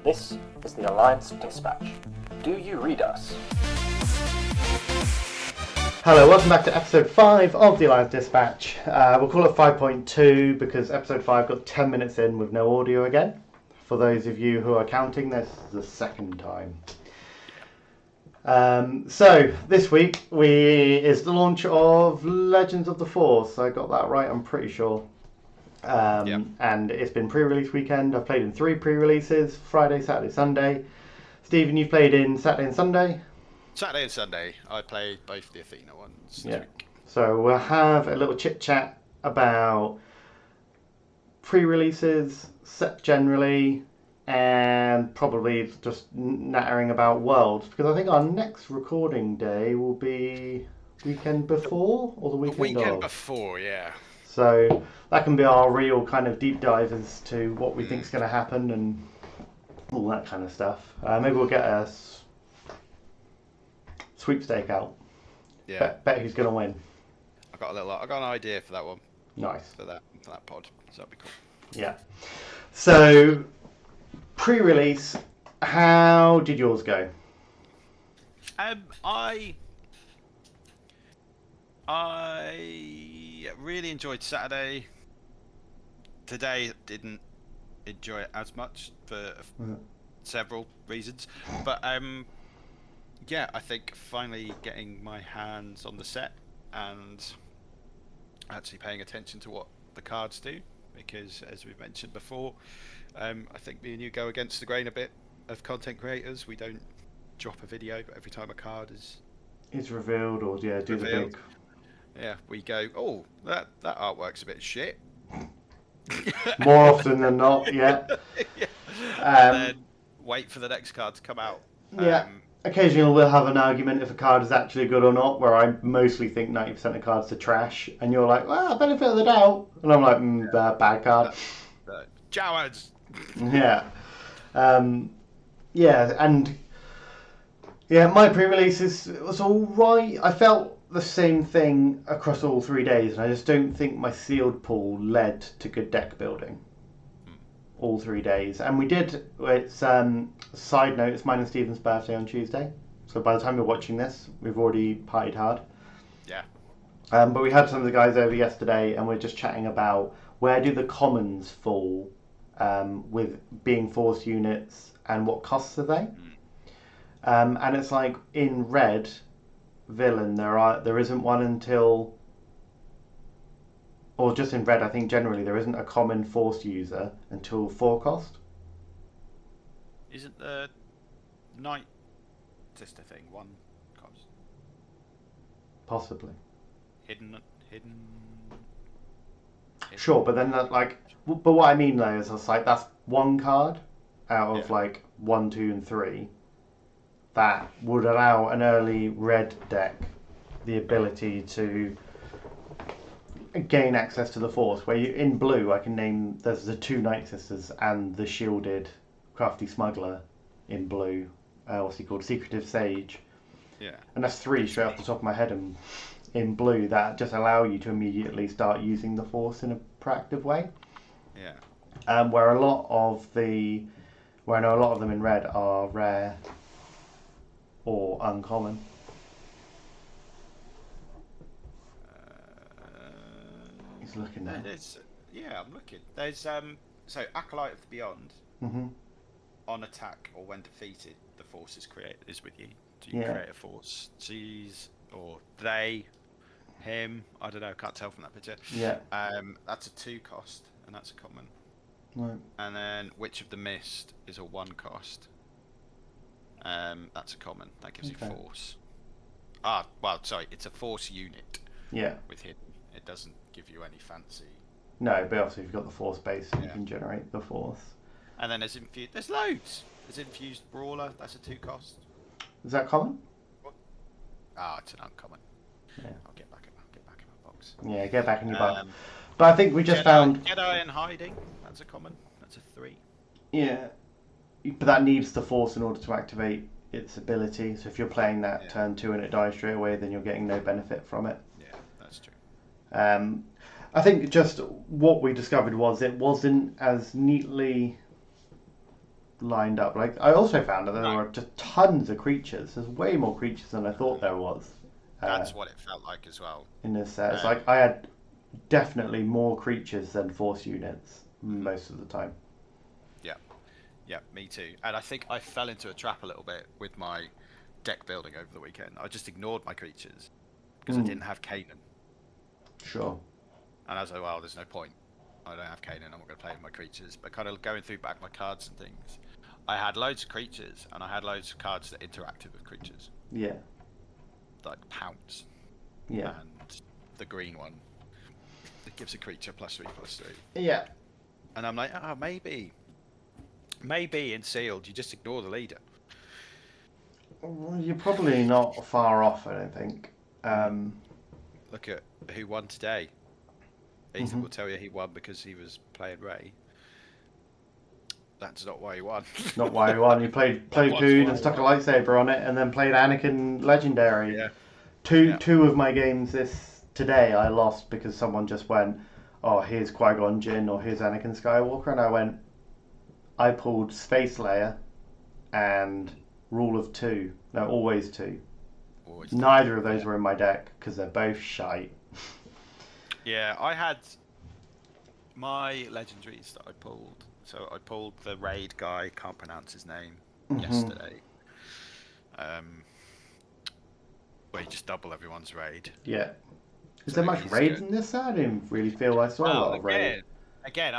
This is the Alliance Dispatch. Do you read us? Hello, welcome back to episode 5 of the Alliance Dispatch. We'll call it 5.2 because episode 5 got 10 minutes in with no audio again. For those of you who are counting, this is the second time. So, this week is the launch of Legends of the Force. I got that right, I'm pretty sure. And it's been pre-release weekend. I've played in 3 pre-releases, Friday, Saturday, Sunday. Stephen, you've played in Saturday and Sunday? Saturday and Sunday. I played both the Athena ones. Yeah. So we'll have a little chit-chat about pre-releases, set generally, and probably just nattering about Worlds. Because I think our next recording day will be weekend before or the weekend of? Before, yeah. So that can be our real kind of deep dive as to what we think is going to happen and all that kind of stuff. Maybe we'll get a sweepstake out. Yeah. Bet who's going to win. I got an idea for that one. Nice. For that pod. So that'd be cool. Yeah. So pre-release, how did yours go? I really enjoyed Saturday. Today didn't enjoy it as much for several reasons, but yeah, I think finally getting my hands on the set and actually paying attention to what the cards do, because as we mentioned before, I think me and you go against the grain a bit of content creators. We don't drop a video every time a card is revealed, or do the big. Yeah, we go, oh, that artwork's a bit shit. More often than not, yeah. Yeah. And then wait for the next card to come out. Yeah. Occasionally we'll have an argument if a card is actually good or not, where I mostly think 90% of cards are trash, and you're like, well, benefit of the doubt. And I'm like, bad card. Cowards! Yeah. Yeah, and yeah, my pre-release was alright. I felt the same thing across all 3 days, and I just don't think my sealed pool led to good deck building all 3 days. And we did, it's side note, it's mine and Stephen's birthday on Tuesday, so by the time you're watching this we've already partied hard. Yeah. But we had some of the guys over yesterday, and we're just chatting about where do the commons fall with being force units, and what costs are they. And it's like in red villain there isn't one until, or just in red I think generally there isn't a common force user until 4 cost. Isn't the Night Sister thing 1 cost? Possibly. Hidden. Sure, but then that, like, but what I mean though is it's like that's 1 card out of like 1, 2 and 3 that would allow an early red deck the ability to gain access to the force, where you in blue I can name there's the 2 Night Sisters and the shielded crafty smuggler in blue, what's he called, Secretive Sage, and that's 3 straight off the top of my head in blue that just allow you to immediately start using the force in a proactive way. Where I know a lot of them in red are rare or uncommon. He's looking now. I'm looking. There's so Acolyte of the Beyond. Mm-hmm. On attack or when defeated, the force is with you. Do you create a force? She's or they, him. I don't know. Can't tell from that picture. Yeah. That's a 2 cost, and that's a common. Right. And then Witch of the Mist is a 1 cost. That's a common. That gives you force. It's a force unit. Yeah. With hidden, it doesn't give you any fancy. No, but obviously if you've got the force base, you can generate the force. And then there's loads. There's infused brawler. That's a 2 cost. Is that common? It's an uncommon. Yeah. I'll get back in my box. Yeah, get back in your box. But I think we just found Jedi in hiding. That's a common. That's a 3. Yeah, but that needs the force in order to activate its ability. So if you're playing that turn 2 and it dies straight away, then you're getting no benefit from it. Yeah, that's true. I think just what we discovered was it wasn't as neatly lined up. Like I also found that there No. were just tons of creatures. There's way more creatures than I thought there was. That's what it felt like as well. In this set. It's like I had definitely more creatures than force units most of the time. Yeah, me too. And I think I fell into a trap a little bit with my deck building over the weekend. I just ignored my creatures because I didn't have Kanan. Sure. And I was like, well, there's no point. I don't have Kanan, I'm not going to play with my creatures. But kind of going through back my cards and things, I had loads of creatures and I had loads of cards that interacted with creatures. Yeah. Like Pounce. Yeah. And the green one that gives a creature +3/+3. Yeah. And I'm like, maybe in sealed you just ignore the leader. Well, you're probably not far off, I don't think. Look at who won today. Ethan will tell you he won because he was playing Rey. That's not why he won. Not why he won. He played Plo Koon and stuck a lightsaber on it, and then played Anakin Legendary. Yeah. Two of my games today I lost because someone just went, oh, here's Qui-Gon Jinn or here's Anakin Skywalker, and I pulled Space Layer and Rule of Two. No, Always Two. Neither of those were in my deck because they're both shite. Yeah, I had my legendaries that I pulled. So I pulled the raid guy, can't pronounce his name, yesterday. Where you just double everyone's raid. Yeah. Is So there much he's raid good. in this set? I didn't really feel I saw a lot of raid. Again,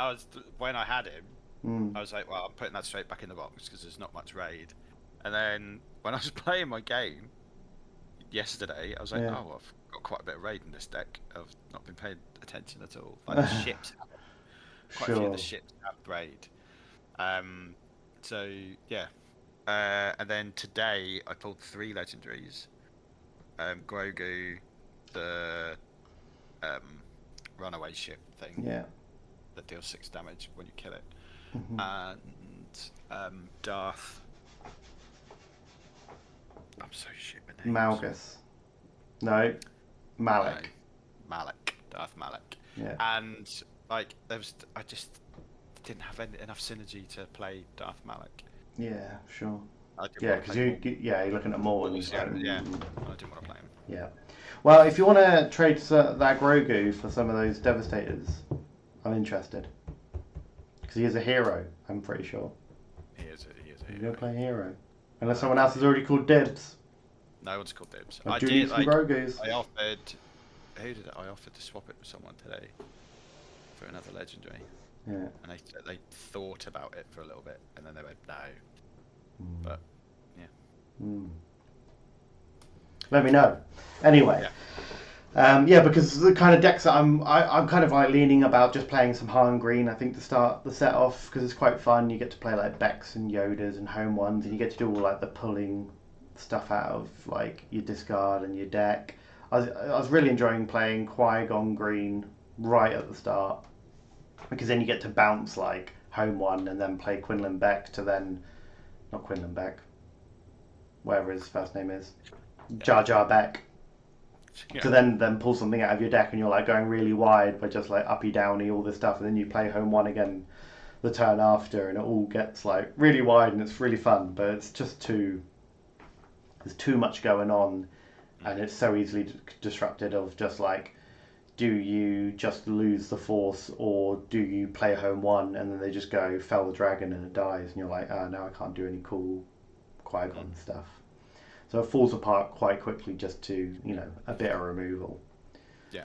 when I had him, I was like, well, I'm putting that straight back in the box because there's not much raid. And then when I was playing my game yesterday, I was like, oh, I've got quite a bit of raid in this deck. I've not been paying attention at all. Like the ships have it. Quite a few of the ships have raid. So yeah. And then today I pulled 3 legendaries. Grogu, the runaway ship thing. Yeah. That deals 6 damage when you kill it. And Darth. I'm so shit with names. Malgus. No. Malak. No. Malak. Darth Malak. Yeah. And I just didn't have enough synergy to play Darth Malak. Yeah, sure. Yeah, because you're looking at more and I didn't want to play him. Yeah. Well, if you want to trade that Grogu for some of those Devastators, I'm interested. Because he is a hero, I'm pretty sure. He is a hero. You're going to play a hero. Unless someone else has already called dibs. No one's called dibs. I did some Grogus. I offered... Who did I offered to swap it with someone today? For another legendary. Yeah. And they thought about it for a little bit, and then they went, no. But, yeah. Let me know. Anyway. Because the kind of decks that I'm kind of like leaning about just playing some Han Green, I think, to start the set off, because it's quite fun. You get to play like Becks and Yodas and home ones, and you get to do all like the pulling stuff out of like your discard and your deck. I was really enjoying playing Qui-Gon Green right at the start, because then you get to bounce like home one and then play Quinlan Beck to then, not Quinlan Beck, whatever his first name is, Jar Jar Beck. Yeah. To then pull something out of your deck, and you're like going really wide by just like uppy downy all this stuff, and then you play home one again the turn after, and it all gets like really wide and it's really fun, but it's just there's too much going on, and it's so easily disrupted of just like, do you just lose the force, or do you play home one and then they just go fell the dragon and it dies, and you're like, oh, now I can't do any cool Qui-Gon stuff. So it falls apart quite quickly just to, a bit of removal. Yeah.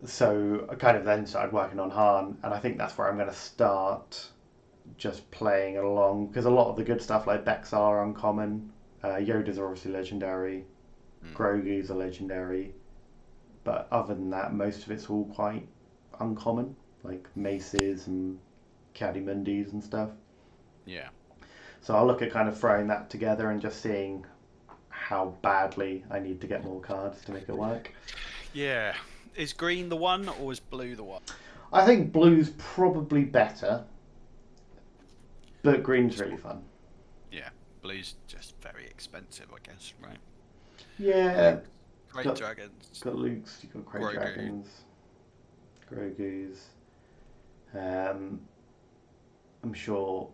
So I kind of then started working on Han, and I think that's where I'm going to start just playing along, because a lot of the good stuff like Becks are uncommon. Yodas are obviously legendary. Grogu's are legendary. But other than that, most of it's all quite uncommon, like Maces and Cadimundis and stuff. Yeah. So I'll look at kind of throwing that together and just seeing how badly I need to get more cards to make it work. Yeah. Is green the one, or is blue the one? I think blue's probably better, but green's really fun. Yeah. Blue's just very expensive, I guess, right? Yeah. Great dragons. Got Luke's, you've got Great Dragons. Grogu's. I'm sure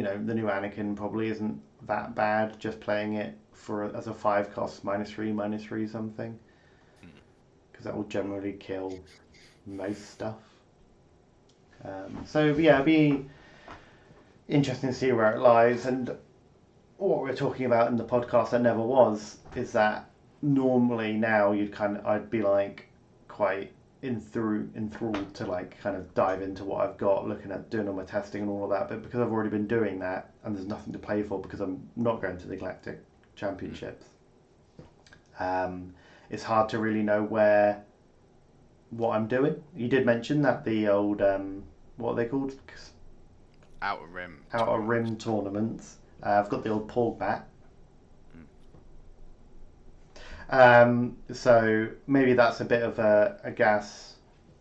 the new Anakin probably isn't that bad. Just playing it as a 5 cost -3 something, because that will generally kill most stuff. So yeah, it'd be interesting to see where it lies. And what we're talking about in the podcast that never was is that normally now I'd be like quite enthralled to like kind of dive into what I've got, looking at doing all my testing and all of that. But because I've already been doing that and there's nothing to play for because I'm not going to the Galactic Championships, it's hard to really know what I'm doing. You did mention that the old what are they called? Outer Rim Tournaments. I've got the old Porg bat. So maybe that's a bit of a gas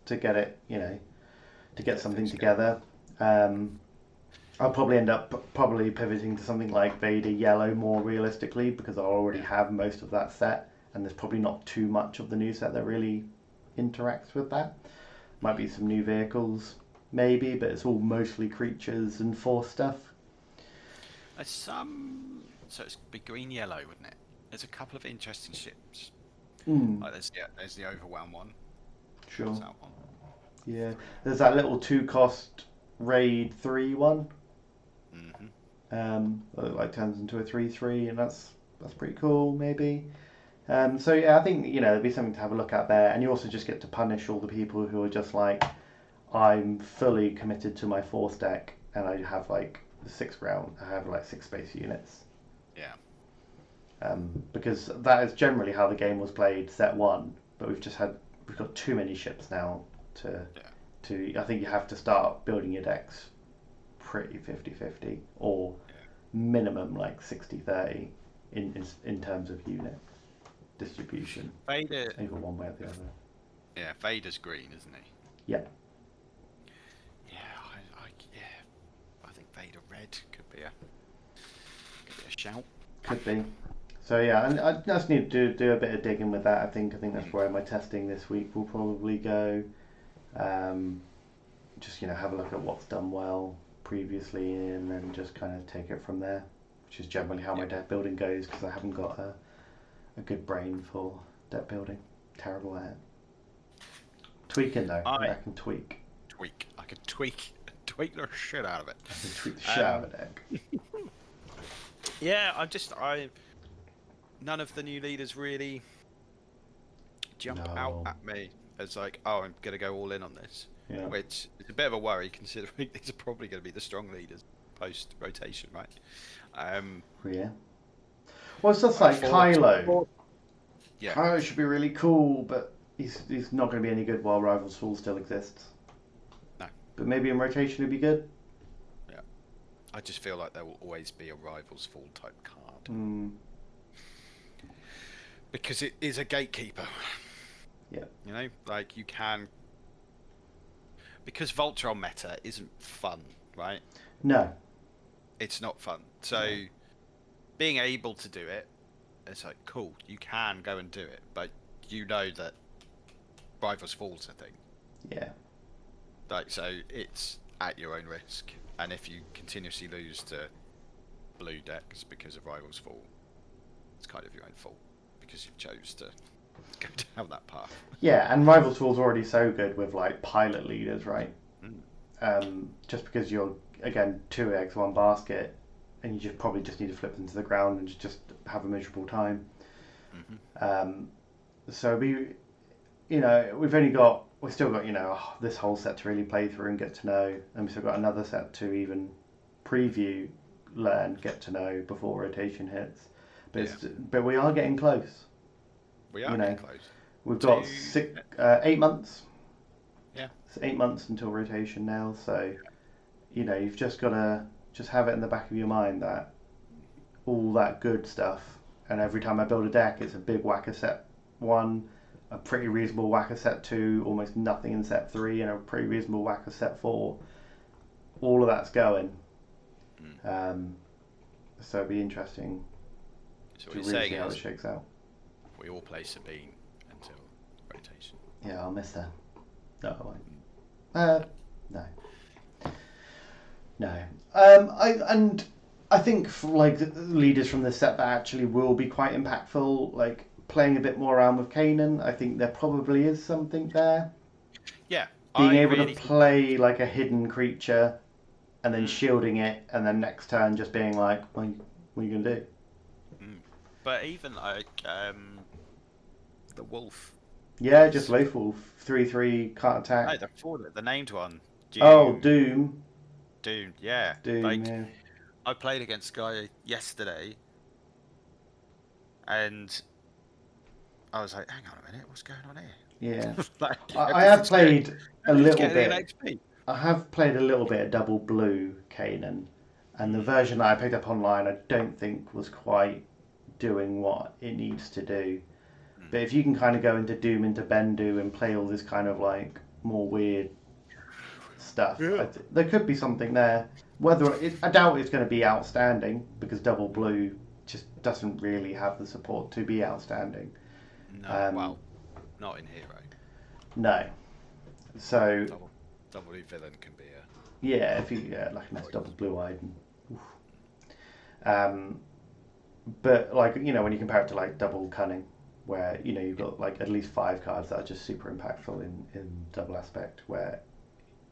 to get it, to get something together. I'll probably end up pivoting to something like Vader Yellow more realistically, because I already have most of that set, and there's probably not too much of the new set that really interacts with that. Might be some new vehicles, maybe, but it's all mostly creatures and Force stuff. So it's be green yellow, wouldn't it? There's a couple of interesting ships. Like there's the Overwhelm one. Sure. There's that one. Yeah. There's that little 2 cost Raid 3 one. That like turns into a 3/3, and that's pretty cool, maybe. So yeah, I think there'd be something to have a look at there, and you also just get to punish all the people who are just like, I'm fully committed to my Force deck, and I have like 6 ground. I have like 6 space units. Yeah. Because that is generally how the game was played set 1, but we've got too many ships now to I think you have to start building your decks pretty 50-50 or minimum like 60-30 in terms of unit distribution. Vader either one way or the other. Yeah, Vader's green, isn't he? Yeah. I think Vader red could be a shout. Could be. So yeah, and I just need to do a bit of digging with that. I think that's where my testing this week will probably go. Just have a look at what's done well previously, and then just kind of take it from there, which is generally how my deck building goes, because I haven't got a good brain for deck building. Terrible at it. Tweaking though, I can tweak. I can tweak the shit out of it. I can tweak the shit out of a deck. Yeah, none of the new leaders really jump out at me as like, I'm going to go all in on this. Yeah. Which is a bit of a worry, considering these are probably going to be the strong leaders post-rotation, right? Yeah. Well, it's just like Kylo. Yeah. Kylo should be really cool, but he's not going to be any good while Rivals Fall still exists. No. But maybe in rotation it'd be good. Yeah. I just feel like there will always be a Rivals Fall type card. Because it is a gatekeeper. Yeah. Like you can... Because Voltron meta isn't fun, right? No. It's not fun. So being able to do it, it's like, cool, you can go and do it, but that Rivals Fall's a thing. Yeah. Like, so it's at your own risk. And if you continuously lose to blue decks because of Rivals Fall, it's kind of your own fault, because you chose to go down that path. Yeah, and Rivals Fall's already so good with like pilot leaders, right? Just because you're, again, 2 eggs, 1 basket, and you probably just need to flip them to the ground and just have a miserable time. So we've still got this whole set to really play through and get to know, and we've still got another set to even preview, learn, get to know before rotation hits. But we are getting close. We are getting close. We've got 8 months. Yeah. It's 8 months until rotation now, so you've just got to have it in the back of your mind that all that good stuff, and every time I build a deck, it's a big whacker set 1, a pretty reasonable whacker set 2, almost nothing in set 3, and a pretty reasonable whacker set 4. All of that's going. So it'll be interesting So to really see how it shakes out. We all play Sabine until rotation. Yeah, I'll miss her. No, I won't. No. No. I think like leaders from this set that actually will be quite impactful, like playing a bit more around with Kanan. I think there probably is something there. Yeah, Being I able really to play like a hidden creature and then shielding it, and then next turn just being like, what are you gonna do? But even like the wolf. Yeah, just Loaf Wolf 3/3 can't No, attack. the named one. Oh, Doom. Doom. Yeah. Doom. Like Yeah. I played against a guy yesterday, and I was like, hang on a minute, what's going on here? Yeah. Like I have played a everything's little getting bit. XP. I have played a little bit of double blue Kanan, and the version that I picked up online I don't think was quite doing what it needs to do. But if you can kind of go into Doom into Bendu and play all this kind of like more weird stuff, there could be something there. I doubt it's going to be outstanding because double blue just doesn't really have the support to be outstanding. No, well, not in Hero. No. So Double villain can be a yeah, if you like a nice double blue eyed. But like when you compare it to like double cunning, where you've got like at least 5 cards that are just super impactful in double aspect, where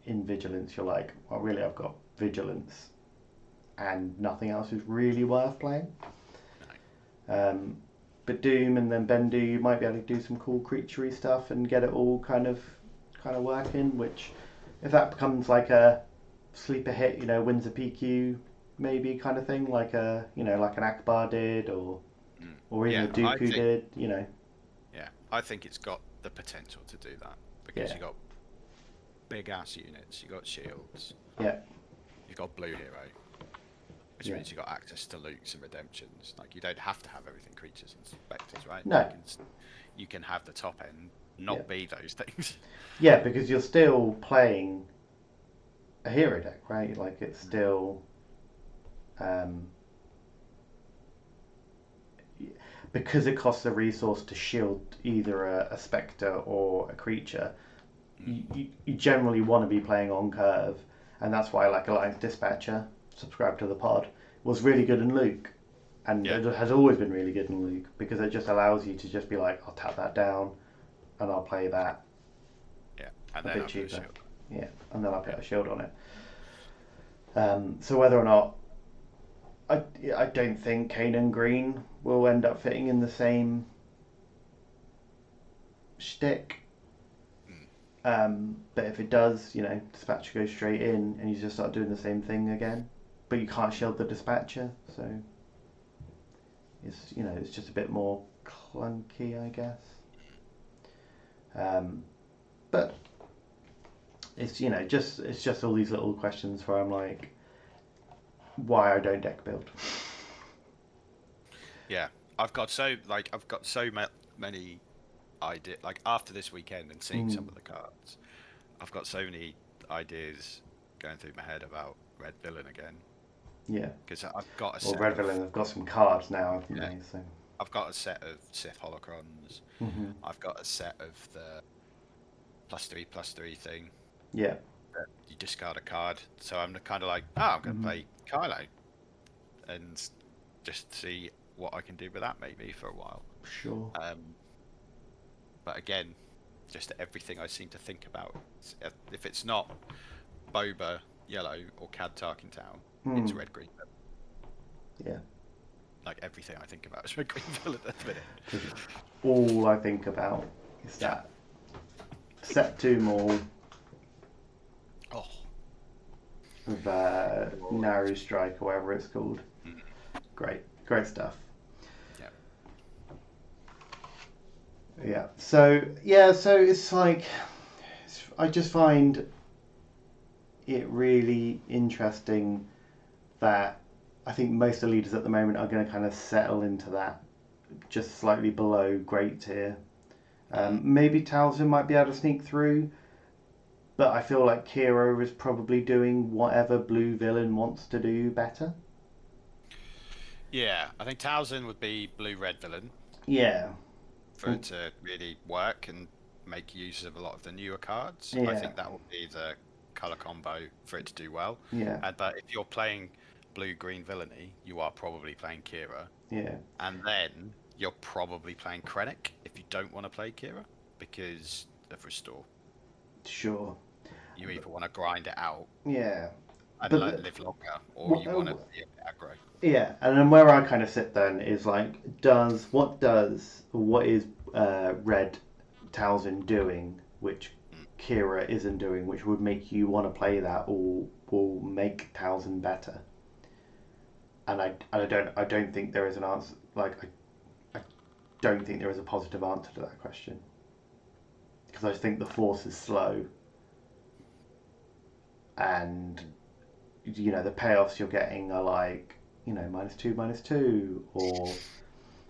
in vigilance you're like, well, really I've got vigilance and nothing else is really worth playing. But Doom and then Bendu, you might be able to do some cool creaturey stuff and get it all kind of working. Which, if that becomes like a sleeper hit, wins a PQ maybe kind of thing, like like an Akbar did, or even a Dooku did. Yeah, I think it's got the potential to do that because you got big ass units, you got shields, you've got blue hero, which means you got access to loots and redemptions. Like you don't have to have everything creatures and specters, right? No. You can have the top end not be those things. Yeah, because you're still playing a hero deck, right? Like it's still because it costs a resource to shield either a spectre or a creature. You generally want to be playing on curve, and that's why like Alliance Dispatcher, subscribe to the pod, was really good in Luke, and it has always been really good in Luke because it just allows you to just be like, I'll tap that down, and I'll play that. Yeah, and a then bit cheaper. Shield. Yeah, and then I'll put a shield on it. So whether or not I don't think Kanan Green will end up fitting in the same shtick. But if it does, Dispatcher goes straight in and you just start doing the same thing again. But you can't shield the Dispatcher, so it's just a bit more clunky, I guess. But it's just all these little questions where I'm like, why I don't deck build. Yeah, I've got so many ideas. Like after this weekend and seeing some of the cards, I've got so many ideas going through my head about Red Villain again. Yeah, because I've got a set. Red Villain have got some cards now, haven't they? So I've got a set of Sith Holocrons. I've got a set of the +3/+3 thing. Yeah. You discard a card, so I'm kind of like, I'm going to play Kylo, and just see what I can do with that maybe for a while. Sure. But again, just everything I seem to think about, if it's not Boba yellow or Cad Tarkintown, it's red green. Yeah. Like everything I think about is red green at the minute. All I think about is that set 2 Maul. Of Naru Strike or whatever it's called. Great stuff. So it's like I just find it really interesting that I think most of the leaders at the moment are going to kind of settle into that just slightly below great tier. Maybe Talzin might be able to sneak through, but I feel like Kiro is probably doing whatever Blue Villain wants to do better. Yeah, I think Talzin would be Blue-Red Villain. Yeah. For it to really work and make use of a lot of the newer cards. Yeah. I think that will be the color combo for it to do well. Yeah. But if you're playing blue-green villainy, you are probably playing Kira. Yeah. And then you're probably playing Krennic if you don't want to play Kira because of restore. Sure. You either want to grind it out Yeah. and But live longer, or you want to be a bit aggro. yeah, and then where I kind of sit then is like, what is Red Talzin doing, which Kira isn't doing, which would make you want to play that, or will make Talzin better? And I don't think there is an answer. Like I don't think there is a positive answer to that question, because I think the Force is slow, and the payoffs you're getting are like, -2/-2, or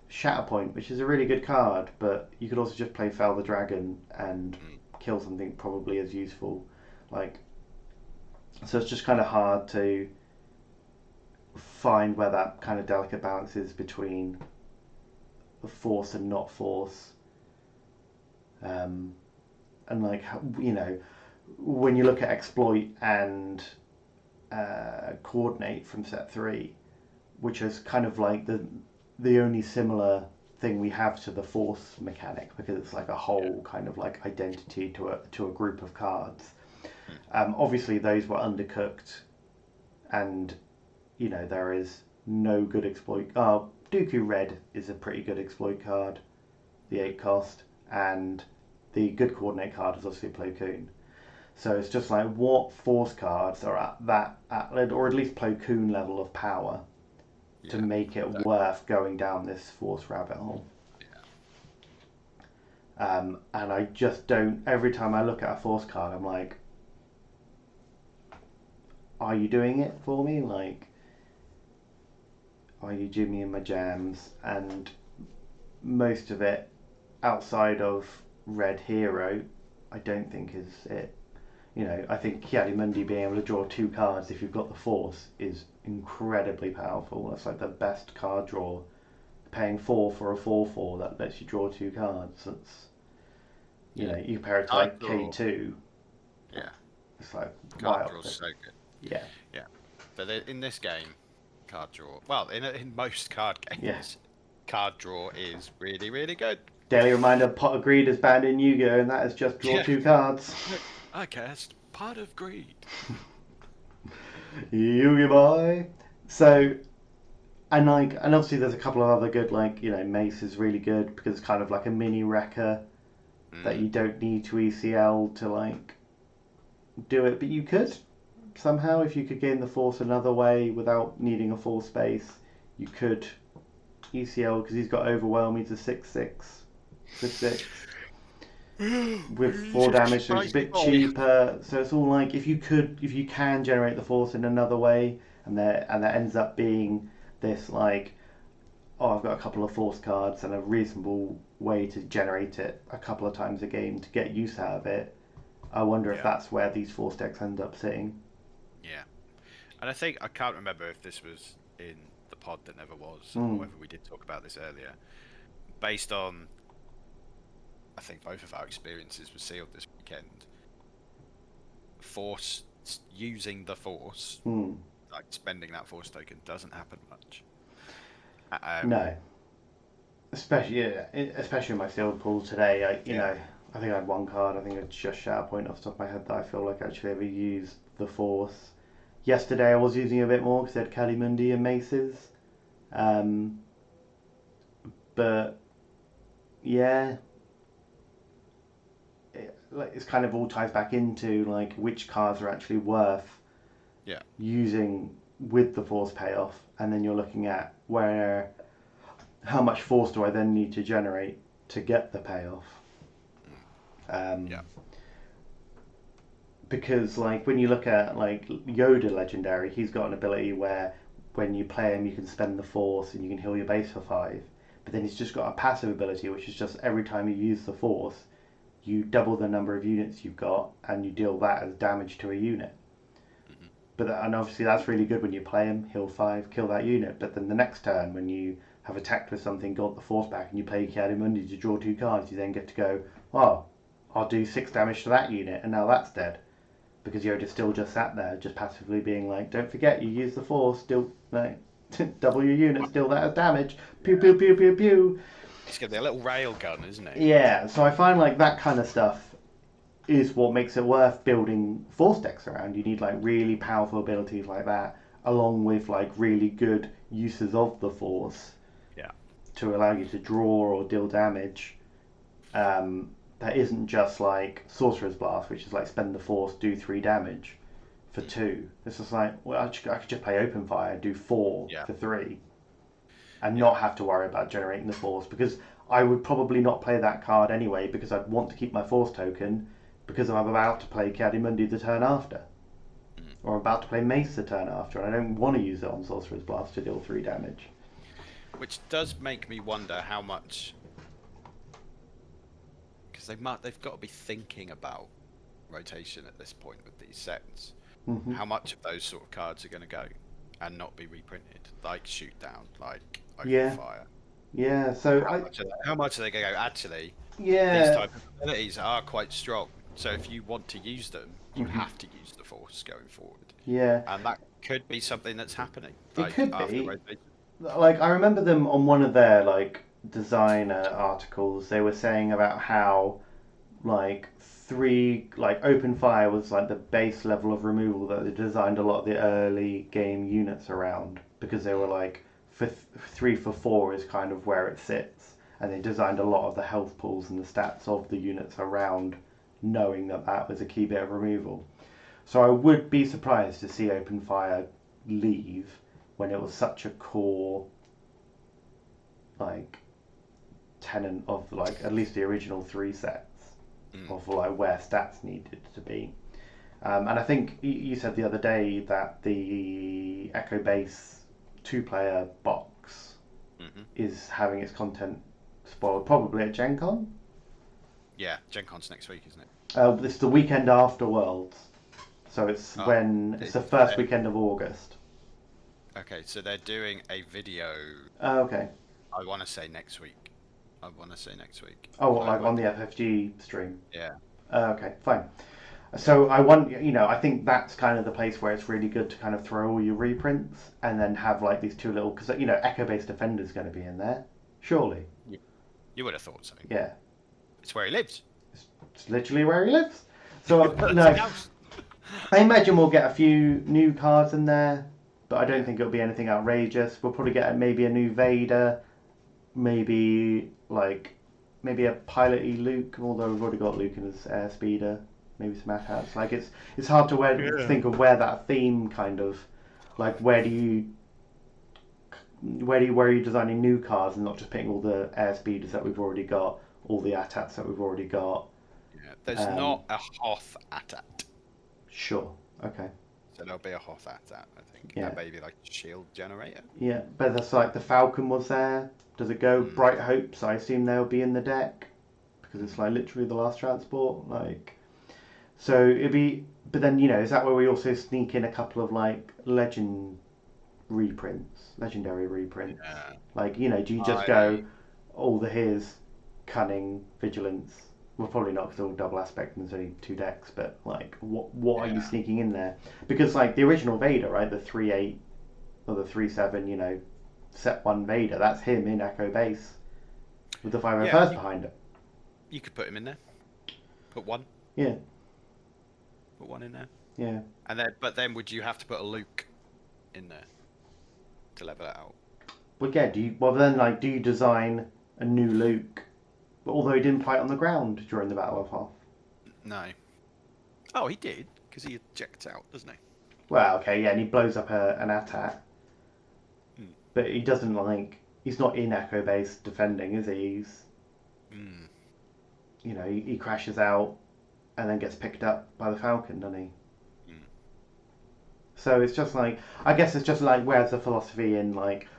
Shatterpoint, which is a really good card, but you could also just play Fell the Dragon and kill something probably as useful. So it's just kind of hard to find where that kind of delicate balance is between the Force and not Force. And when you look at Exploit and Coordinate from set 3, which is kind of like the only similar thing we have to the Force mechanic, because it's like a whole kind of like identity to a group of cards. Obviously those were undercooked, and there is no good exploit. Dooku Red is a pretty good exploit card, the 8 cost, and the good coordinate card is obviously Plo Koon. So it's just like, what Force cards are or at least Plo Koon level of power to make it worth going down this Force rabbit hole. And I just don't. Every time I look at a Force card, I'm like, are you doing it for me? Like, are you Jimmy and my jams? And most of it, outside of Red Hero, I don't think is it. I think Kiadi-Mundi being able to draw 2 cards if you've got the Force is incredibly powerful. That's like the best card draw. Paying 4 for a 4/4 that lets you draw 2 cards. That's, you compare it to like K2. Yeah. It's like, card wow. draw's so good. Yeah. Yeah. But in this game, card draw. Well, in most card games, card draw is really, really good. Daily reminder: Pot of Greed is banned in Yu-Gi-Oh, and that is just draw 2 cards. I cast Pot of Greed. Yu-Gi boy. So, and obviously there's a couple of other good, Mace is really good because it's kind of like a mini wrecker that you don't need to ECL to do it, but you could somehow, if you could gain the Force another way without needing a full space, you could ECL, because he's got Overwhelm. He's a 6/6 for 6 with 4 damage, so it's a bit cheaper. So it's all like, if you can generate the Force in another way, and that ends up being this I've got a couple of Force cards and a reasonable way to generate it a couple of times a game to get use out of it. I wonder if that's where these Force decks end up sitting. Yeah, and I can't remember if this was in the pod that never was, or whether we did talk about this earlier. Based on, I think, both of our experiences with Sealed this weekend, Force using the Force, spending that Force token, doesn't happen much. No, especially in my Sealed pool today. I think I had 1 card. I think it's just Shatterpoint off the top of my head that I feel like actually ever used the Force. Yesterday I was using a bit more because I had Kiadi-Mundi and Maces. But yeah, it's kind of all ties back into which cards are actually worth using with the Force payoff, and then you're looking at how much Force do I then need to generate to get the payoff. Because when you look at Yoda Legendary, he's got an ability where when you play him you can spend the Force and you can heal your base for 5, but then he's just got a passive ability which is just every time you use the Force you double the number of units you've got and you deal that as damage to a unit. And obviously that's really good when you play him, heal 5, kill that unit, but then the next turn when you have attacked with something, got the Force back, and you play Kiadi-Mundi to draw 2 cards, you then get to go, I'll do 6 damage to that unit, and now that's dead. because Yoda's still just sat there, just passively being like, "Don't forget, you use the Force. Still, like, double your units. Deal that as damage. Pew pew pew pew pew." It's gonna be a little rail gun, isn't it? Yeah. So I find like that kind of stuff is what makes it worth building Force decks around. You need like really powerful abilities like that, along with like really good uses of the Force. Yeah. To allow you to draw or deal damage. That isn't just like Sorcerer's Blast, which is like spend the Force, do 3 damage for 2. It's just like, well, I could just play Open Fire, do 4 for 3, and not have to worry about generating the Force, because I would probably not play that card anyway, because I'd want to keep my Force token, because I'm about to play Kiadimundi the turn after. Or I'm about to play Mace the turn after, and I don't want to use it on Sorcerer's Blast to deal 3 damage. Which does make me wonder how much... Because they've got to be thinking about rotation at this point with these sets. Mm-hmm. How much of those sort of cards are going to go and not be reprinted? Like Shoot Down, like Open Fire. Yeah, so how much are they going to go? Actually, these type of abilities are quite strong. So if you want to use them, you have to use the Force going forward. Yeah. And that could be something that's happening. It could be. Rotation. Like, I remember them on one of their, like, designer articles, they were saying about how, like, Open Fire was, like, the base level of removal that they designed a lot of the early game units around, because they were, like, 3 for 4 is kind of where it sits, and they designed a lot of the health pools and the stats of the units around knowing that that was a key bit of removal. So I would be surprised to see Open Fire leave when it was such a core, like, tenet of, like, at least the original 3 sets of, like, where stats needed to be. And I think you said the other day that the Echo Base 2-player box is having its content spoiled, probably at Gen Con? Yeah, Gen Con's next week, isn't it? It's the weekend after Worlds. So it's it's the first weekend of August. Okay, so they're doing a video. Okay. I want to say next week. Oh, what, like on the FFG stream? Yeah. Okay, fine. So I think that's kind of the place where it's really good to kind of throw all your reprints and then have like these 2 little, because Echo-based Defender's going to be in there, surely. You would have thought so. Yeah. It's where he lives. It's literally where he lives. So I imagine we'll get a few new cards in there, but I don't think it'll be anything outrageous. We'll probably get maybe a new Vader, maybe a pilot-y Luke, although we've already got Luke in his airspeeder. Maybe some AT-ATs. Like it's hard to think of where that theme kind of, like, where are you designing new cards and not just picking all the airspeeders that we've already got, all the AT-ATs that we've already got. Yeah, there's not a Hoth AT-AT. Sure. Okay. So there'll be a Hoth AT-AT, I think. Yeah. Maybe like a shield generator. Yeah, but that's like the Falcon was there. Does it go Bright Hopes? I assume they'll be in the deck because it's like literally the last transport. Like, so it'd be. But then is that where we also sneak in a couple of like legendary reprints? Yeah. Like do you just go all the his cunning vigilance? Well, probably not, because they're all double aspect and there's only 2 decks, but like what are you sneaking in there? Because like the original Vader, right, the 3/8 or the 3/7, set 1 Vader, that's him in Echo Base with the 501st behind it. You could put him in there. Put 1. Yeah. Put 1 in there. Yeah. But then would you have to put a Luke in there to level it out? Well, yeah. Do you design a new Luke? But although he didn't fight on the ground during the Battle of Hoth. No. Oh, he did, because he ejects out, doesn't he? Well, okay, yeah, and he blows up an AT-AT. But he doesn't, he's not in Echo Base defending, is he? He's, he crashes out and then gets picked up by the Falcon, doesn't he? So it's just I guess it's just where's the philosophy in,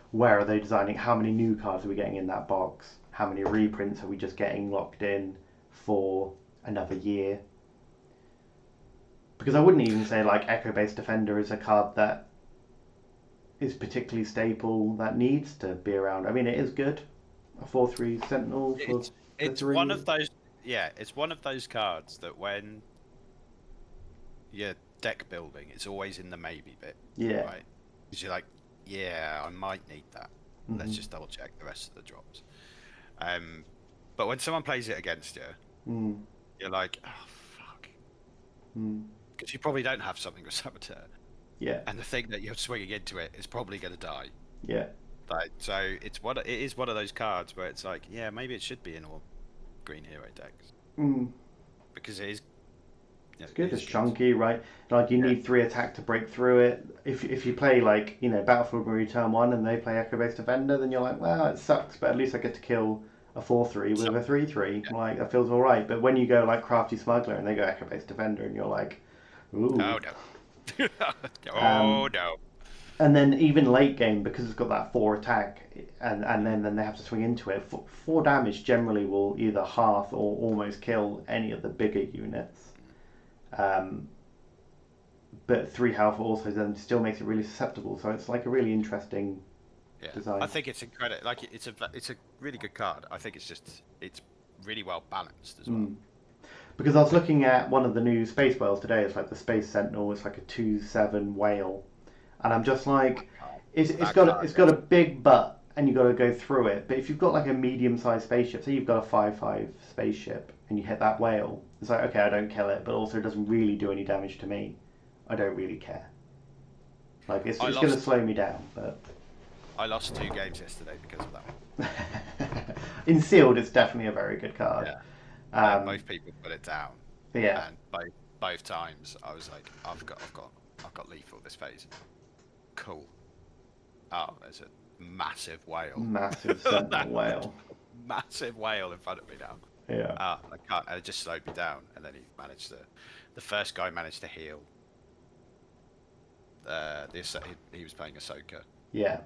where are they designing, how many new cards are we getting in that box? How many reprints are we just getting locked in for another year? Because I wouldn't even say Echo Base Defender is a card that is particularly staple that needs to be around. I mean, it is good. A 4/3 Sentinel for it's 3. one of those. Yeah, it's one of those cards that when your deck building, it's always in the maybe bit, Yeah. right? Because you're like, yeah, I might need that. Let's Mhm. just double check the rest of the drops. But when someone plays it against you, Mm. you're like, oh fuck, Mm. because you probably don't have something with saboteur, Yeah. and the thing that you're swinging into it is probably going to die. Yeah. Like, so it is one of those cards where it's like, yeah, maybe it should be in all green hero decks Mm. because it is. It's It good. is It's chunky, right? Like you Yeah. need 3 attack to break through it. If you play like Battlefield Marine turn 1 and they play Echo Based Defender, then you're like, well, it sucks, but at least I get to kill a 4/3 with a 3/3. Yeah. Like that feels all right. But when you go like Crafty Smuggler and they go Echo Based Defender, and you're like, ooh. Oh no. Oh Um, no. and then even late game, because it's got that 4 attack, and then they have to swing into it. 4 damage generally will either half or almost kill any of the bigger units. But 3 health also then still makes it really susceptible. So it's like a really interesting Yeah. design. I think it's incredible. Like it's a really good card. I think it's really well balanced as well. Because I was looking at one of the new space whales today. It's like the Space Sentinel. It's like a 2/7 whale, and I'm just like, it's That got card it's got a big butt, and you got to go through it. But if you've got like a medium-sized spaceship, say you've got a 5/5 spaceship, and you hit that whale, it's like, okay, I don't kill it, but also it doesn't really do any damage to me. I don't really care. Like it's going to slow me down, but I lost 2 games yesterday because of that. in sealed, it's definitely a very good card. Yeah. Both people put it down. Yeah. And both times I was like, I've got lethal this phase. Cool. Oh, there's a massive whale. Massive sentinel whale. Massive whale in front of me now. Yeah. I can't. And it just slowed me down, and then the first guy managed to heal. He was playing Ahsoka. Yeah.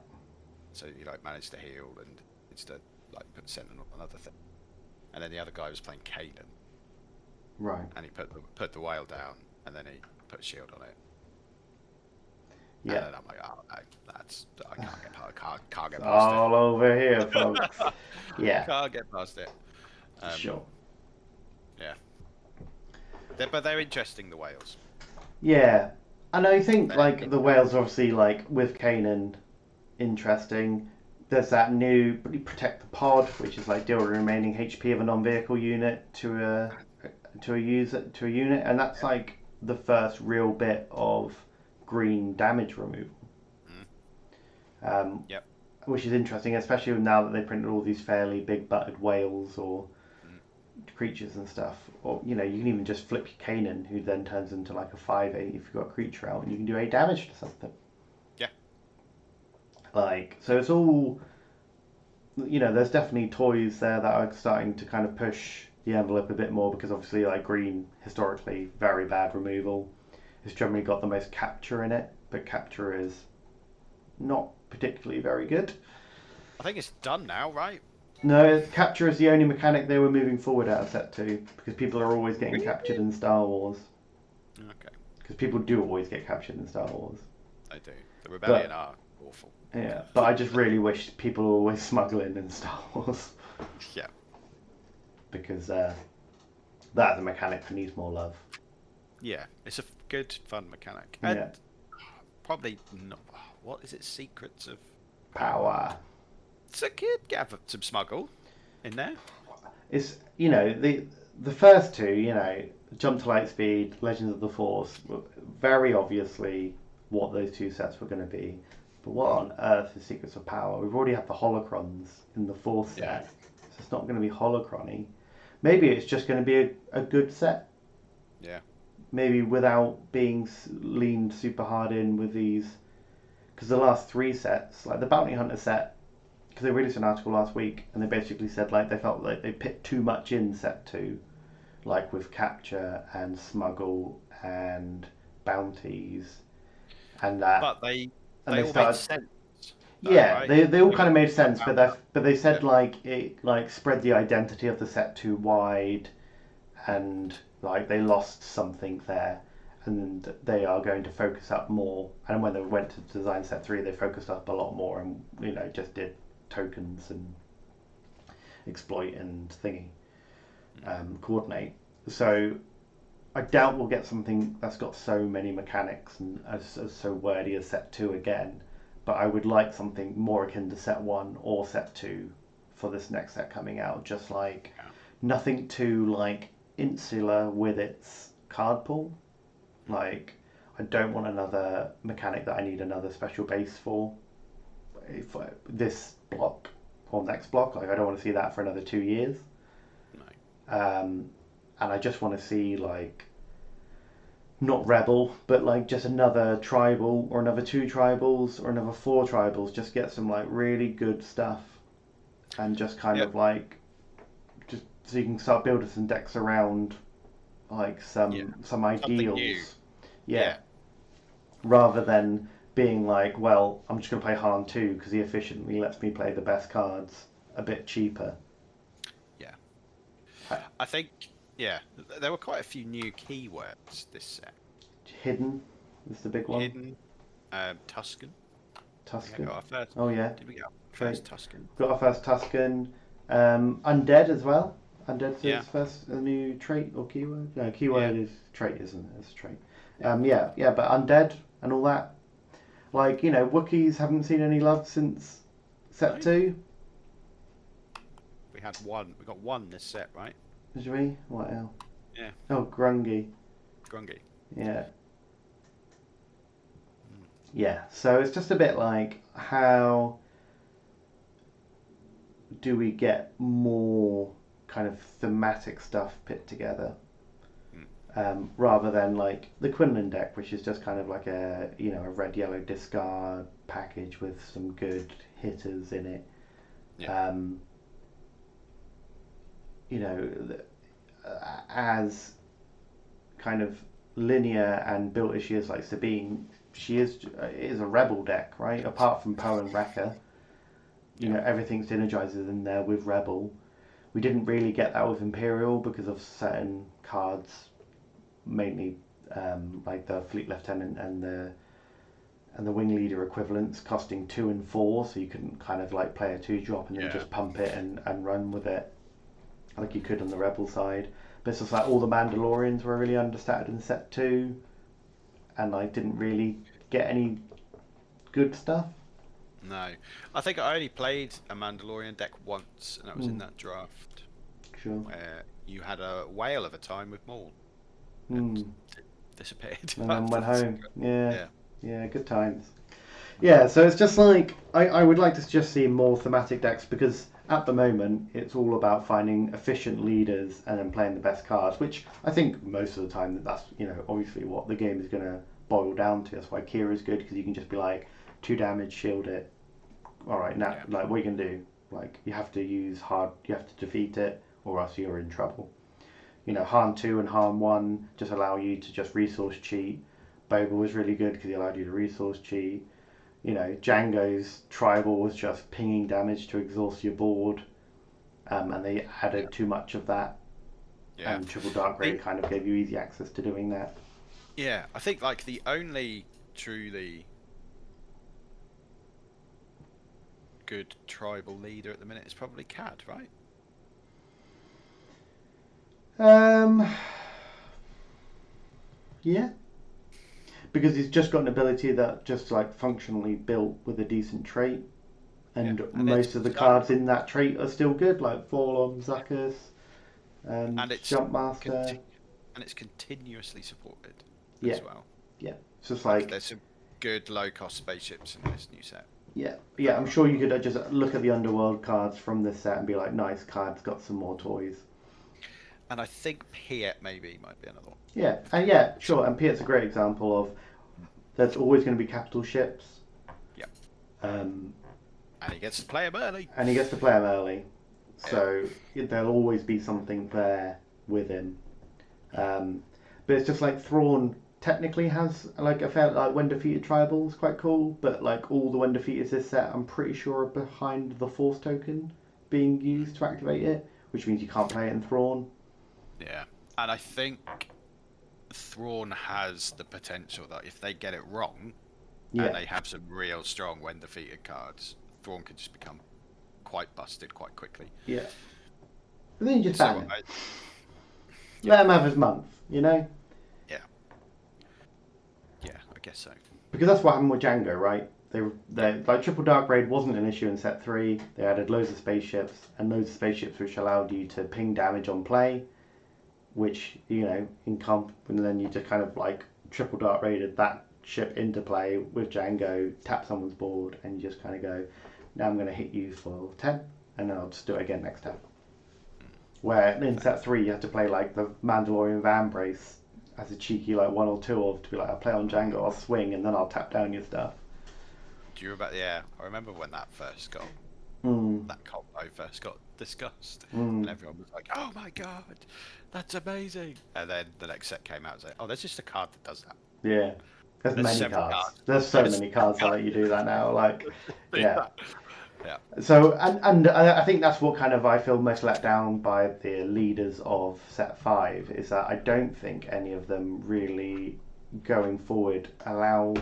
So he like managed to heal and instead like put Sentinel on another thing. And then the other guy was playing Kanan. Right. And he put the whale down, and then he put a shield on it. Yeah. And then I'm like, oh no, I can't get past all over here, folks. Yeah. Can't get past it. Sure. Yeah. But they're interesting, the whales. Yeah. And I think like the whales obviously like with Kanan interesting. There's that new protect the pod, which is like deal the remaining HP of a non-vehicle unit to a unit, and that's like the first real bit of green damage removal. Yep. Which is interesting, especially now that they printed all these fairly big-butted whales or creatures and stuff. Or you can even just flip your Kanan, who then turns into like a 5/8 if you've got a creature out, and you can do 8 damage to something. Yeah. Like, so it's all, there's definitely toys there that are starting to kind of push the envelope a bit more, because obviously like green, historically, very bad removal. It's generally got the most capture in it, but capture is not particularly very good. I think it's done now, right? No, capture is the only mechanic they were moving forward out of set 2, because people are always getting captured in Star Wars. Okay. Because people do always get captured in Star Wars. They do. The Rebellion are awful. Yeah, but I just really wish people were always smuggling in Star Wars. Yeah. Because that's a mechanic that needs more love. Yeah, it's a good, fun mechanic. Yeah. And probably not. What is it? Secrets of Power. So kid get some smuggle in there. It's the first two, Jump to Lightspeed, Legends of the Force, were very obviously what those 2 sets were going to be. But what on earth is Secrets of Power? We've already had the holocrons in the 4th set, so it's not going to be holocrony. Maybe it's just going to be a good set. Yeah. Maybe without being leaned super hard in with these, because the last 3 sets, like the Bounty Hunter set, because they released an article last week and they basically said like they felt like they put too much in set 2, like with capture and smuggle and bounties and that. But they all started, made sense. Though, yeah, right? they all kind of made sense, but they said like it like spread the identity of the set too wide, and like they lost something there, and they are going to focus up more. And when they went to design set 3, they focused up a lot more and just did tokens and exploit and thingy, coordinate. So I doubt we'll get something that's got so many mechanics and as so wordy as set 2 again. But I would like something more akin to set 1 or set 2 for this next set coming out. Just like nothing too like insular with its card pool. Like I don't want another mechanic that I need another special base for. If this block or next block, like I don't want to see that for another 2 years. No. And I just want to see like not rebel, but like just another tribal or another 2 tribals or another 4 tribals. Just get some like really good stuff, and just kind of like just so you can start building some decks around like some ideals. Yeah. Rather than being like, well, I'm just going to play Han 2 because he efficiently lets me play the best cards a bit cheaper. Yeah. I think, there were quite a few new keywords this set. Hidden is the big one. Hidden. Tuscan. Tuscan. Oh, yeah. Did we get our first Tuscan? Got our first Tuscan. Undead as well. Undead's his first new trait or keyword. No, keyword is trait, isn't it? It's a trait. But undead and all that. Like, Wookiees haven't seen any love since set 2. We had one. We got one this set, right? Did we? What else? Yeah. Oh, Grungy. Yeah. Yeah, so it's just a bit like, how do we get more kind of thematic stuff put together? Rather than like the Quinlan deck, which is just kind of like a a red-yellow discard package with some good hitters in it. As kind of linear and built as she is, like Sabine, she is a rebel deck, right? Apart from Poe and Wrecker, everything synergizes in there with rebel. We didn't really get that with Imperial because of certain cards. Mainly like the Fleet Lieutenant and the Wing Leader equivalents costing 2 and 4, so you couldn't kind of like play a 2-drop and then just pump it and run with it like you could on the Rebel side. But it's just like all the Mandalorians were really understated in set 2 and like didn't really get any good stuff. No, I think I only played a Mandalorian deck once, and that was in that draft. Sure. Where you had a whale of a time with Maul. And disappeared. And then went home. Yeah, good times. Yeah, so it's just like, I would like to just see more thematic decks, because at the moment it's all about finding efficient leaders and then playing the best cards, which I think most of the time that's obviously what the game is going to boil down to. That's why Kira's good, because you can just be like 2 damage, shield it. Alright, now like what you can do, like you have to use hard, you have to defeat it, or else you're in trouble. Han 2 and Han 1 just allow you to just resource cheat. Boba was really good because he allowed you to resource cheat. Django's tribal was just pinging damage to exhaust your board, and they added too much of that. And Triple Dark Raid kind of gave you easy access to doing that. Yeah, I think like the only truly good tribal leader at the minute is probably Cad, right? Yeah, because he's just got an ability that just like functionally built with a decent trait, and most of the cards in that trait are still good, like Forlorn, Zuckus, and Jumpmaster, and it's continuously supported as well. Yeah, it's just like there's some good low-cost spaceships in this new set. Yeah, I'm sure you could just look at the Underworld cards from this set and be like, nice card's got some more toys. And I think Piet maybe might be another one. Yeah, sure. And Piet's a great example of there's always going to be capital ships. Yeah. And he gets to play them early. So there'll always be something there with him. But it's just like Thrawn technically has like a fair, like when defeated tribal is quite cool, but like all the when defeated this set, I'm pretty sure are behind the Force token being used to activate it, which means you can't play it in Thrawn. Yeah, and I think Thrawn has the potential that if they get it wrong, and they have some real strong when defeated cards, Thrawn could just become quite busted quite quickly. Yeah, but then you just ban him. Let him have his month, guess so. Because that's what happened with Django, right? They like triple dark raid wasn't an issue in set 3. They added loads of spaceships which allowed you to ping damage on play, which in comp, and then you just kind of like triple dark raided that ship into play with Django, tap someone's board, and you just kind of go, now I'm going to hit you for 10, and then I'll just do it again next turn. Where in set 3 you have to play like the Mandalorian Van Brace as a cheeky like 1 or 2 of to be like, I'll play on Django, I'll swing, and then I'll tap down your stuff. Do you remember? Yeah, I remember when that first got that combo first got discussed, and everyone was like, "Oh my god, that's amazing!" And then the next set came out and said, "Oh, there's just a card that does that." Yeah, there's many cards. There's so many cards that let you do that now. Like, yeah. Yeah. So and I think that's what kind of I feel most let down by the leaders of set 5 is that I don't think any of them really going forward allow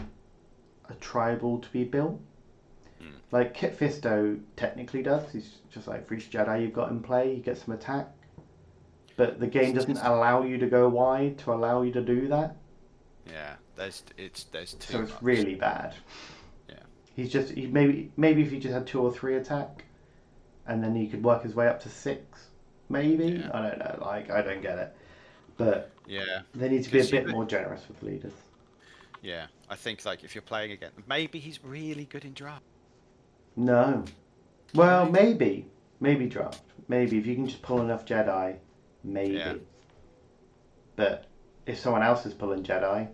a tribal to be built. Like Kit Fisto technically does. He's just like for each Jedi you've got in play, you get some attack. But the game doesn't allow you to go wide to allow you to do that. Yeah, there's too So it's much. really bad. Yeah. Maybe if he just had 2 or 3 attack, and then he could work his way up to 6. Maybe Yeah. I don't know. Like I don't get it. But Yeah, they need to be a bit more generous with the leaders. yeah. I think like if you're playing again, maybe he's really good in draft. No. Well, maybe draft. Maybe if you can just pull enough Jedi, maybe. Yeah. But if someone else is pulling Jedi,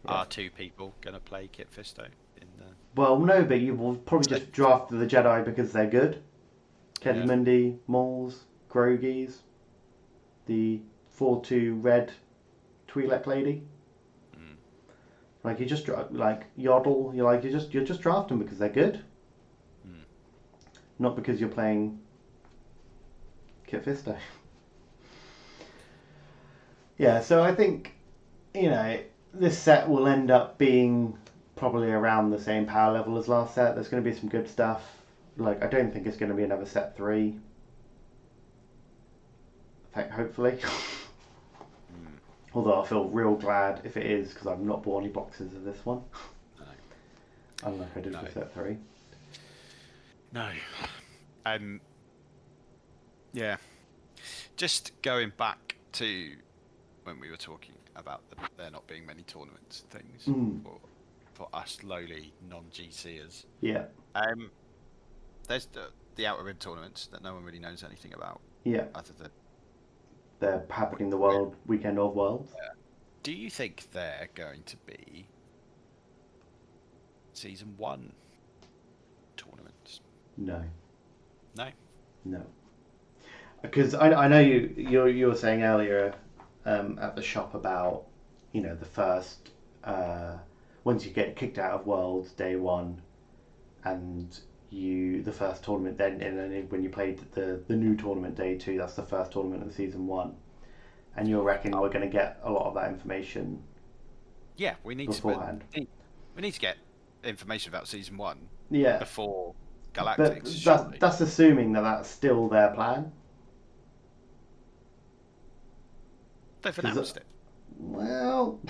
Are 2 people gonna play Kit Fisto in the? well, no. But you will probably just draft the Jedi because they're good. Kelly Mindy, Mauls, Grogies, the 4/2 red Twi'lek lady. Like you just like Yodel. You just draft them because they're good. Not because you're playing Kit Fisto. Yeah, so I think, this set will end up being probably around the same power level as last set. There's going to be some good stuff. Like, I don't think it's going to be another set 3. Hopefully. Although I'll feel real glad if it is, because I've not bought any boxes of this one. No. Unlike I did for set 3. No. Yeah. Just going back to when we were talking about there not being many tournaments and things for us lowly non-GCers. Yeah. There's the Outer Rim tournaments that no one really knows anything about. Yeah. Other than they're happening the weekend of Worlds. Yeah. Do you think they're going to be Season 1 tournaments? No. No? No. Because I know you were saying earlier at the shop about, the first, once you get kicked out of Worlds day 1 and the first tournament then, and then when you played the new tournament day 2, that's the first tournament of Season 1. And you're reckoning we're going to get a lot of that information. Yeah, we need beforehand. We need to get information about Season 1 Yeah. before Galactic. But that's assuming that that's still their plan. They've announced it. Well,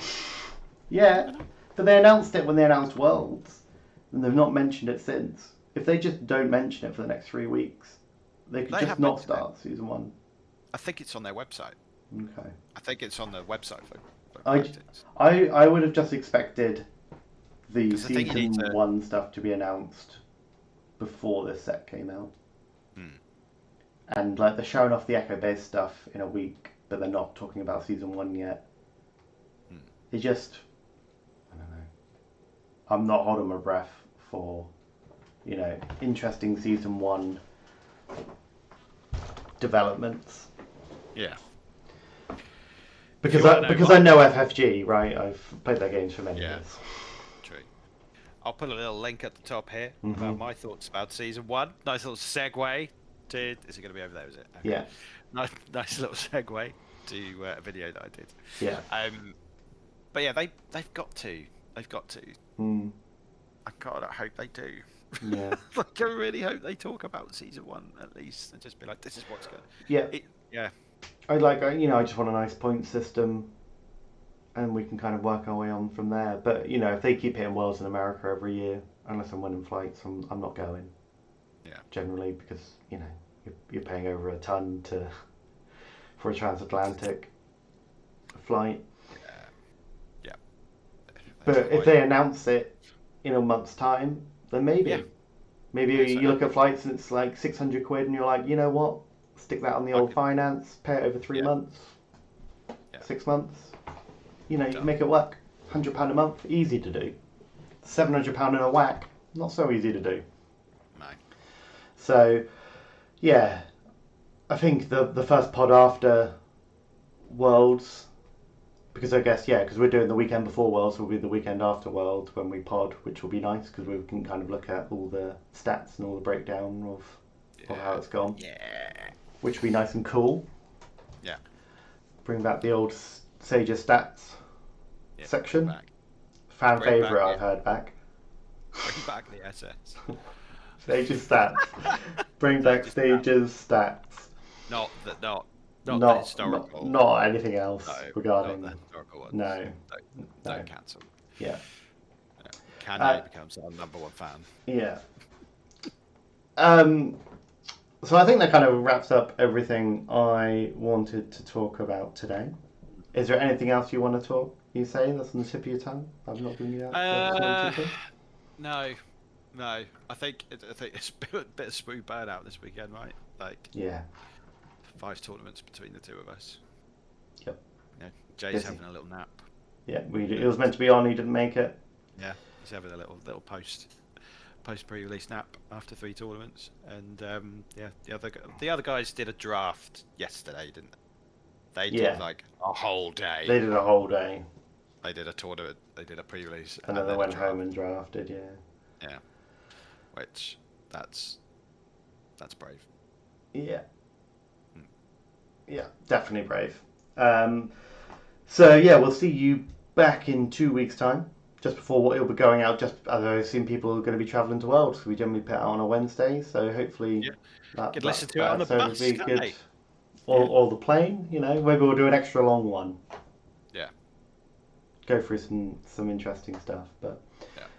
yeah, but they announced it when they announced Worlds, and they've not mentioned it since. If they just don't mention it for the next 3 weeks, they could just not start Season 1. I think it's on their website. Okay. I think it's on the website for I would have just expected the Season 1 stuff to be announced before this set came out. And like they're showing off the Echo Base stuff in a week, but they're not talking about Season 1 yet. It just, I don't know. I'm not holding my breath for, interesting Season 1 developments. Yeah. Because I know FFG, right? I've played their games for many years. True. I'll put a little link at the top here about my thoughts about Season 1. Nice little segue to... Is it going to be over there, is it? Okay. Yeah. Nice little segue to a video that I did. Yeah. But yeah, they've got to. They've got to. I kind of hope they do. Yeah. Like, I really hope they talk about Season 1 at least and just be like, this is what's going to... Yeah. Yeah. I just want a nice point system. and we can kind of work our way on from there. But you know, if they keep hitting worlds in America every year, unless I'm winning flights, I'm not going. Yeah. Generally, because you know you're paying over a ton for a transatlantic flight. Yeah. But if they announce it in a month's time, then maybe. Yeah. Maybe Yeah, you look at flights and it's like 600 quid and you're like, you know what? Stick that on the old finance, pay it over 3 months, 6 months. You know, you can make it work. £100 a month, easy to do. £700 in a whack, not so easy to do. No. So, yeah, I think the first pod after Worlds, because I guess, because we're doing the weekend before Worlds, will be the weekend after Worlds when we pod, which will be nice because we can kind of look at all the stats and all the breakdown of how it's gone. Yeah. Which will be nice and cool. Yeah. Bring back the old Sager stats section. Fan Bring favourite, back I've heard back. Bring back the SS. Stages stats. Bring back Stages stats. Not the historical. Not anything else No, regarding. not the historical ones. No. Don't cancel. Yeah. Kanye becomes our #1 fan. Yeah. So I think that kind of wraps up everything I wanted to talk about today. Is there anything else you want to talk? You say that's on the tip of your tongue? I've not given you that. No. I think it's a bit of smooth burnout this weekend, right? Like 5 tournaments between the two of us. Yep. Yeah, Jay's having a little nap. Yeah, it was meant to be on. He didn't make it. Yeah, he's having a little post pre-release nap after 3 tournaments, and the other guys did a draft yesterday, didn't they? They did like a whole day. They did a whole day. They did a tournament. They did a pre-release, and then they went home and drafted. Yeah. Which that's brave. Yeah. Yeah, definitely brave. So yeah, we'll see you back in 2 weeks' time. Just before it'll be going out, just as I assume people are going to be travelling to Worlds. We generally put it out on a Wednesday, so hopefully that listen to it on the bus, be good. Or the plane, you know. Maybe we'll do an extra long one. Yeah. Go through some interesting stuff, but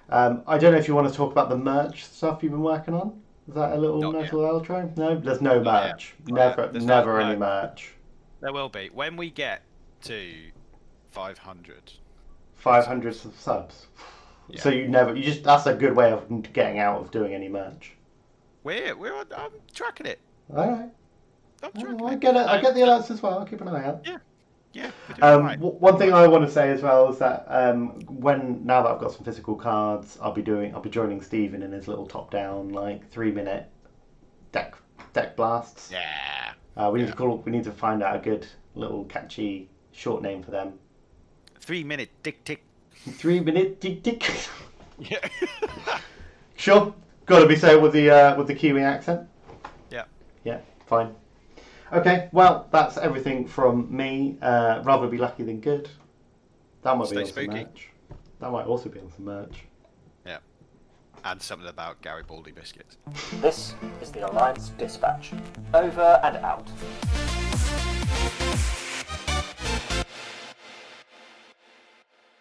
I don't know if you want to talk about the merch stuff you've been working on. Is that a little notable outro? No, there's no merch. Never any merch. There will be when we get to 500. 500 subs. Yeah. So that's a good way of getting out of doing any merch. I'm tracking it. Alright. I get it. I get the alerts as well. I'll keep an eye out. Yeah. One thing I want to say as well is that now that I've got some physical cards, I'll be joining Stephen in his little top-down 3-minute deck blasts. Yeah. We need to find out a good little catchy short name for them. 3-minute tick tick. 3-minute tick tick. Yeah. Sure. Got to be said with the Kiwi accent. Yeah. Yeah. Fine. Okay. Well, that's everything from me. Rather be lucky than good. That might be on some merch. That might also be on some merch. Yeah. And something about Garibaldi biscuits. This is the Alliance Dispatch. Over and out.